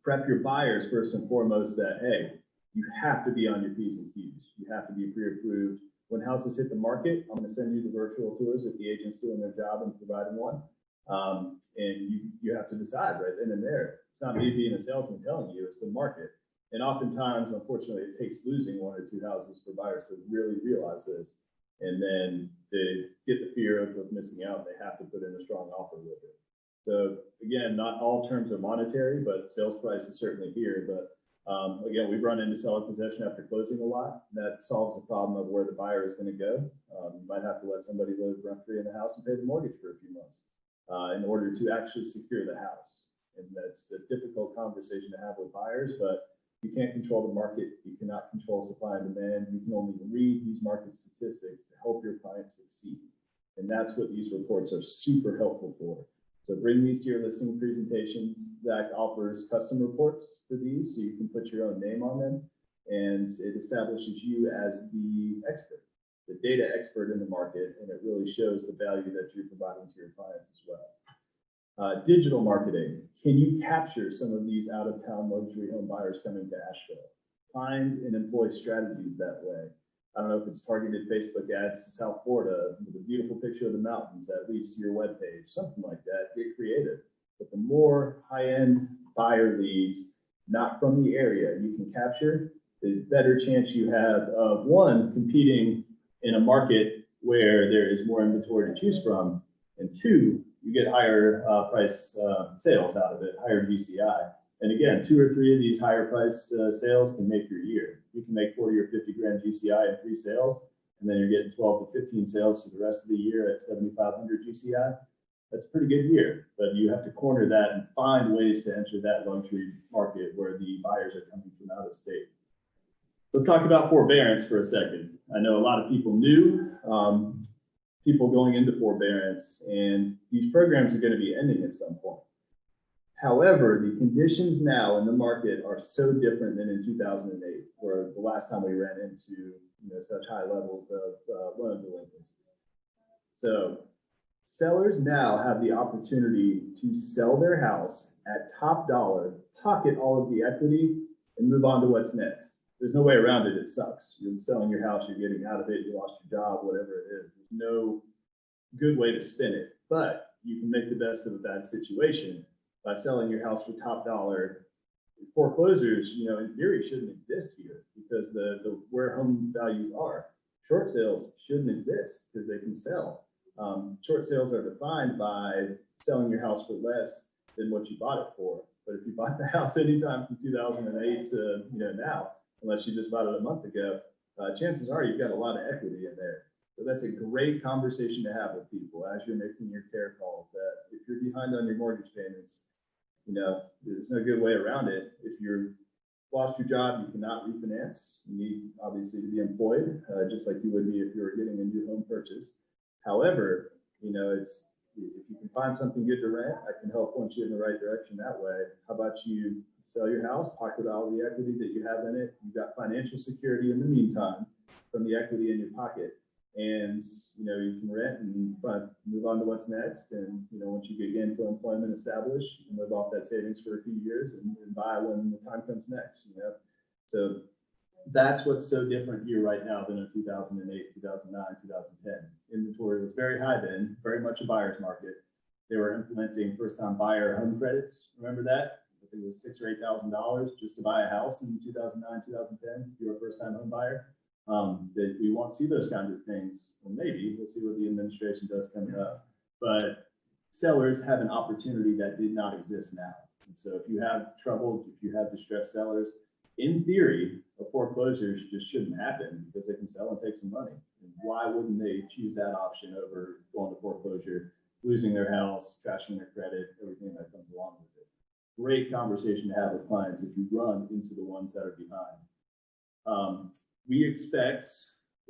prep your buyers first and foremost that, hey, you have to be on your P's and Q's. You have to be pre-approved. When houses hit the market, I'm going to send you the virtual tours if the agent's doing their job and providing one. And you have to decide right then and there. It's not me being a salesman telling you, it's the market. And oftentimes, unfortunately, it takes losing one or two houses for buyers to really realize this. And then they get the fear of missing out. They have to put in a strong offer with it. So again, not all terms are monetary, but sales price is certainly here. But again, we've run into seller possession after closing a lot. That solves the problem of where the buyer is going to go. You might have to let somebody live rent-free in the house and pay the mortgage for a few months in order to actually secure the house. And that's a difficult conversation to have with buyers, but you can't control the market. You cannot control supply and demand. You can only read these market statistics to help your clients succeed. And that's what these reports are super helpful for. So bring these to your listing presentations. Zach offers custom reports for these, so you can put your own name on them. And it establishes you as the expert, the data expert in the market, and it really shows the value that you're providing to your clients as well. Digital marketing. Can you capture some of these out-of-town luxury home buyers coming to Asheville? Find and employ strategies that way. I don't know if it's targeted Facebook ads to South Florida with a beautiful picture of the mountains that leads to your webpage, something like that. Get creative. But the more high-end buyer leads, not from the area, you can capture, the better chance you have of one, competing in a market where there is more inventory to choose from, and two, you get higher price sales out of it, higher GCI. And again, 2 or 3 of these higher priced sales can make your year. You can make 40 or 50 grand GCI in 3 sales, and then you're getting 12 to 15 sales for the rest of the year at 7,500 GCI. That's a pretty good year, but you have to corner that and find ways to enter that luxury market where the buyers are coming from out of state. Let's talk about forbearance for a second. I know a lot of people knew people going into forbearance, and these programs are going to be ending at some point. However, the conditions now in the market are so different than in 2008, or the last time we ran into such high levels of loan delinquency. So sellers now have the opportunity to sell their house at top dollar, pocket all of the equity, and move on to what's next. There's no way around it. It sucks. You're selling your house, you're getting out of it, you lost your job, whatever it is. There's no good way to spin it, but you can make the best of a bad situation by selling your house for top dollar. Foreclosures, in theory shouldn't exist here because the where home values are. Short sales shouldn't exist because they can sell. Short sales are defined by selling your house for less than what you bought it for. But if you bought the house anytime from 2008 to now, unless you just bought it a month ago, chances are you've got a lot of equity in there. So that's a great conversation to have with people as you're making your care calls, that if you're behind on your mortgage payments, there's no good way around it. If you're lost your job, you cannot refinance. You need obviously to be employed, just like you would be if you were getting a new home purchase. However, it's, if you can find something good to rent, I can help point you in the right direction that way. How about you sell your house, pocket all the equity that you have in it. You've got financial security in the meantime from the equity in your pocket. And, you can rent and move on to what's next. And, once you get gainful employment established, you can live off that savings for a few years and buy when the time comes next, So that's what's so different here right now than in 2008, 2009, 2010. Inventory was very high then, very much a buyer's market. They were implementing first-time buyer home credits. Remember that? I think it was $6,000 or $8,000 just to buy a house in 2009, 2010. If you're a first-time home buyer. That we won't see those kinds of things. Well, maybe we'll see what the administration does coming up. But sellers have an opportunity that did not exist now. And so if you have trouble, if you have distressed sellers, in theory, a foreclosure just shouldn't happen because they can sell and take some money. And why wouldn't they choose that option over going to foreclosure, losing their house, trashing their credit, everything that comes along with it? Great conversation to have with clients if you run into the ones that are behind. We expect,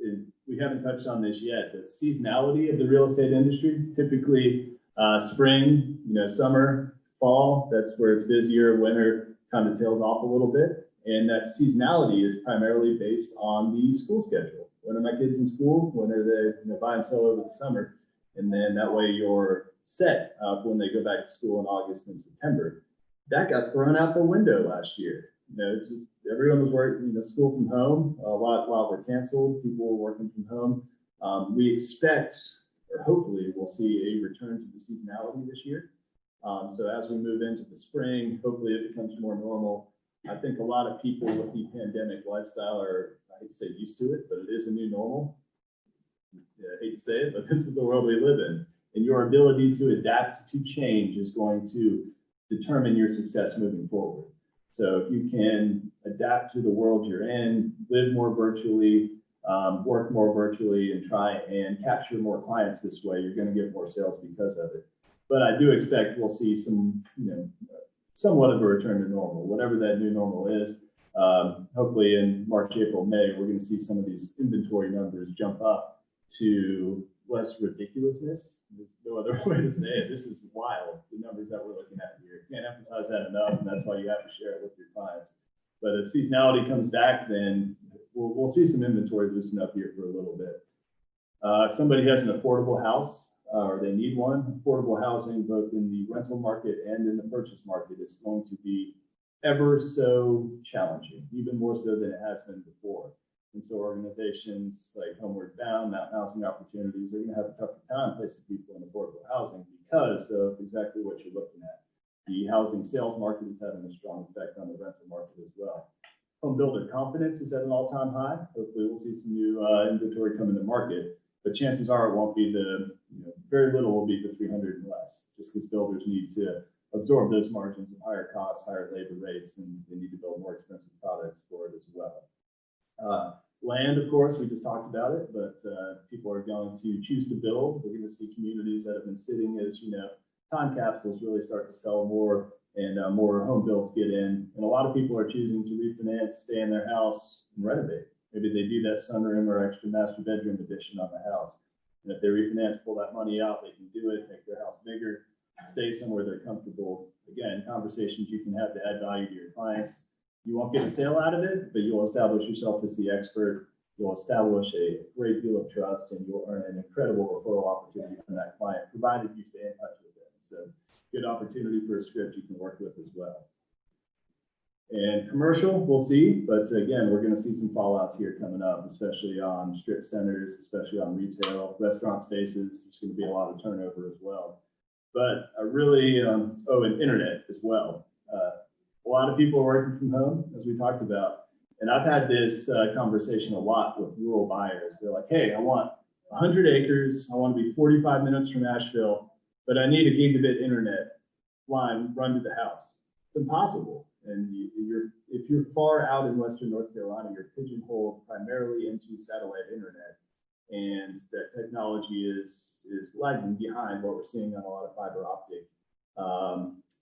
we haven't touched on this yet, but seasonality of the real estate industry, typically spring, summer, fall, that's where it's busier. Winter kind of tails off a little bit. And that seasonality is primarily based on the school schedule. When are my kids in school? When are they buy and sell over the summer? And then that way you're set when they go back to school in August and September. That got thrown out the window last year. It's just, everyone was working, school from home. A lot were canceled. People were working from home. We expect, or hopefully, we'll see a return to the seasonality this year. So as we move into the spring, hopefully it becomes more normal. I think a lot of people with the pandemic lifestyle are, I hate to say used to it, but it is a new normal. I hate to say it, but this is the world we live in. And your ability to adapt to change is going to determine your success moving forward. So if you can adapt to the world you're in, live more virtually, work more virtually, and try and capture more clients this way, you're going to get more sales because of it. But I do expect we'll see some, somewhat of a return to normal, whatever that new normal is. Hopefully in March, April, May, we're going to see some of these inventory numbers jump up to less ridiculousness. There's no other way to say it. This is wild, the numbers that we're looking at here. Can't emphasize that enough, and that's why you have to share it with your clients. But if seasonality comes back, then we'll see some inventory loosen up here for a little bit. If somebody has an affordable house or they need one, affordable housing, both in the rental market and in the purchase market, is going to be ever so challenging, even more so than it has been before. And so organizations like Homeward Bound, Mountain Housing Opportunities, are going to have a tougher time placing people in affordable housing because of exactly what you're looking at. The housing sales market is having a strong effect on the rental market as well. Home builder confidence is at an all-time high. Hopefully we'll see some new inventory come into market, but chances are it won't be very little will be the 300 and less, just because builders need to absorb those margins of higher costs, higher labor rates, and they need to build more expensive products for it as well. Land, of course, we just talked about it, but people are going to choose to build. We're going to see communities that have been sitting as, time capsules really start to sell more, and more home builds get in. And a lot of people are choosing to refinance, stay in their house, and renovate. Maybe they do that sunroom or extra master bedroom addition on the house. And if they refinance, pull that money out, they can do it, make their house bigger, stay somewhere they're comfortable. Again, conversations you can have to add value to your clients. You won't get a sale out of it, but you'll establish yourself as the expert. You'll establish a great deal of trust, and you'll earn an incredible referral opportunity from that client, provided you stay in touch with them. It's a good opportunity for a script you can work with as well. And commercial, we'll see, but again, we're going to see some fallouts here coming up, especially on strip centers, especially on retail, restaurant spaces. There's going to be a lot of turnover as well. But and internet as well. A lot of people are working from home, as we talked about. And I've had this conversation a lot with rural buyers. They're like, hey, I want 100 acres. I want to be 45 minutes from Asheville, but I need a gigabit internet line run to the house. It's impossible. And if you're far out in Western North Carolina, you're pigeonholed primarily into satellite internet. And that technology is lagging behind what we're seeing on a lot of fiber optic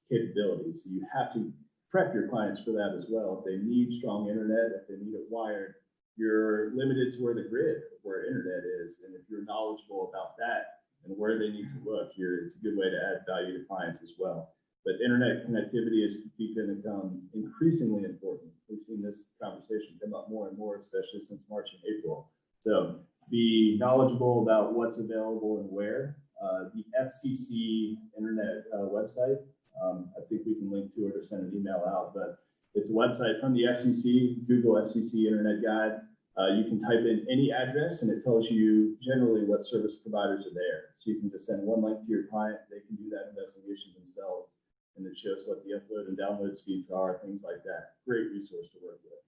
capabilities. So you have to prep your clients for that as well. If they need strong internet, if they need it wired, you're limited to where the grid, where internet is. And if you're knowledgeable about that and where they need to look, it's a good way to add value to clients as well. But internet connectivity is going to become increasingly important. We've seen this conversation come up more and more, especially since March and April. So be knowledgeable about what's available and where. The FCC internet website, I think we can link to it or send an email out, but it's a website from the FCC, Google FCC Internet Guide. You can type in any address and it tells you generally what service providers are there. So you can just send one link to your client, they can do that investigation themselves, and it shows what the upload and download speeds are, things like that. Great resource to work with.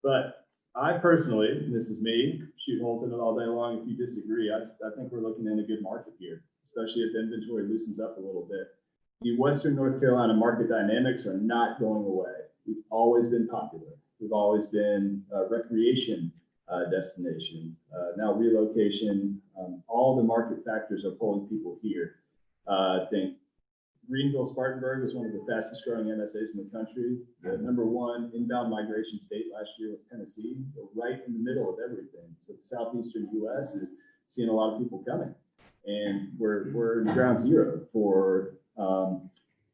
But I personally, and this is me, shoot holes in it all day long if you disagree, I think we're looking in a good market here, especially if inventory loosens up a little bit. The Western North Carolina market dynamics are not going away. We've always been popular. We've always been a recreation destination. Now relocation, all the market factors are pulling people here. I think Greenville Spartanburg is one of the fastest growing MSAs in the country. The #1 inbound migration state last year was Tennessee. We're right in the middle of everything. So the southeastern US is seeing a lot of people coming. And we're in ground zero for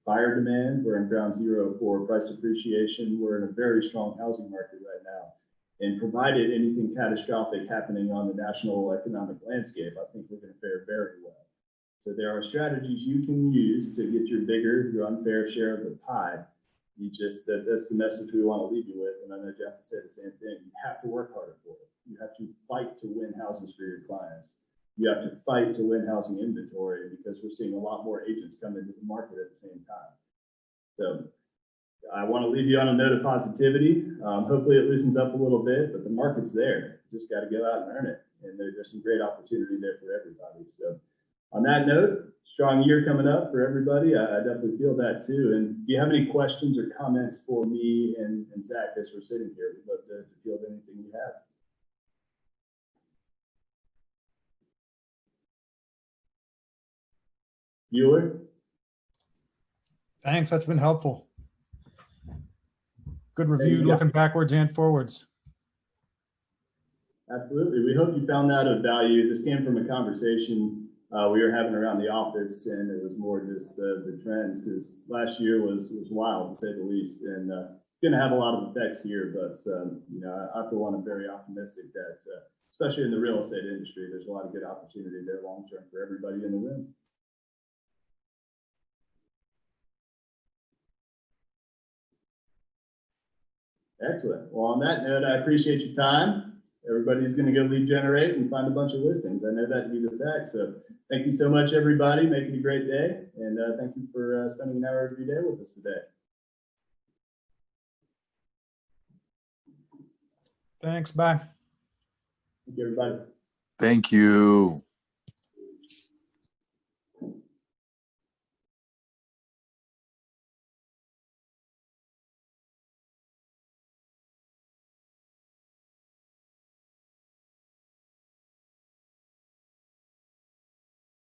buyer demand. We're in ground zero for price appreciation. We're in a very strong housing market right now. And provided anything catastrophic happening on the national economic landscape, I think we're going to fare very well. So there are strategies you can use to get your unfair share of the pie. That's the message we want to leave you with. And I know Jeff has said the same thing. You have to work harder for it. You have to fight to win houses for your clients. You have to fight to win housing inventory because we're seeing a lot more agents come into the market at the same time. So I want to leave you on a note of positivity. Hopefully it loosens up a little bit, but the market's there. You just got to go out and earn it. And there's some great opportunity there for everybody. So on that note, strong year coming up for everybody. I definitely feel that too. And do you have any questions or comments for me and Zach as we're sitting here? We'd love to field anything you have. Bueller? Thanks, that's been helpful. Good review, looking backwards and forwards. Absolutely. We hope you found that of value. This came from a conversation we were having around the office, and it was more just the trends, because last year was wild, to say the least, and it's going to have a lot of effects here. But I for one, am very optimistic that, especially in the real estate industry, there's a lot of good opportunity there long term for everybody in the room. Excellent. Well, on that note, I appreciate your time. everybody's going to go lead generate and find a bunch of listings. I know that to be the fact. So thank you so much, everybody. Make it a great day. And thank you for spending an hour every day with us today. Thanks, bye. Thank you, everybody. Thank you.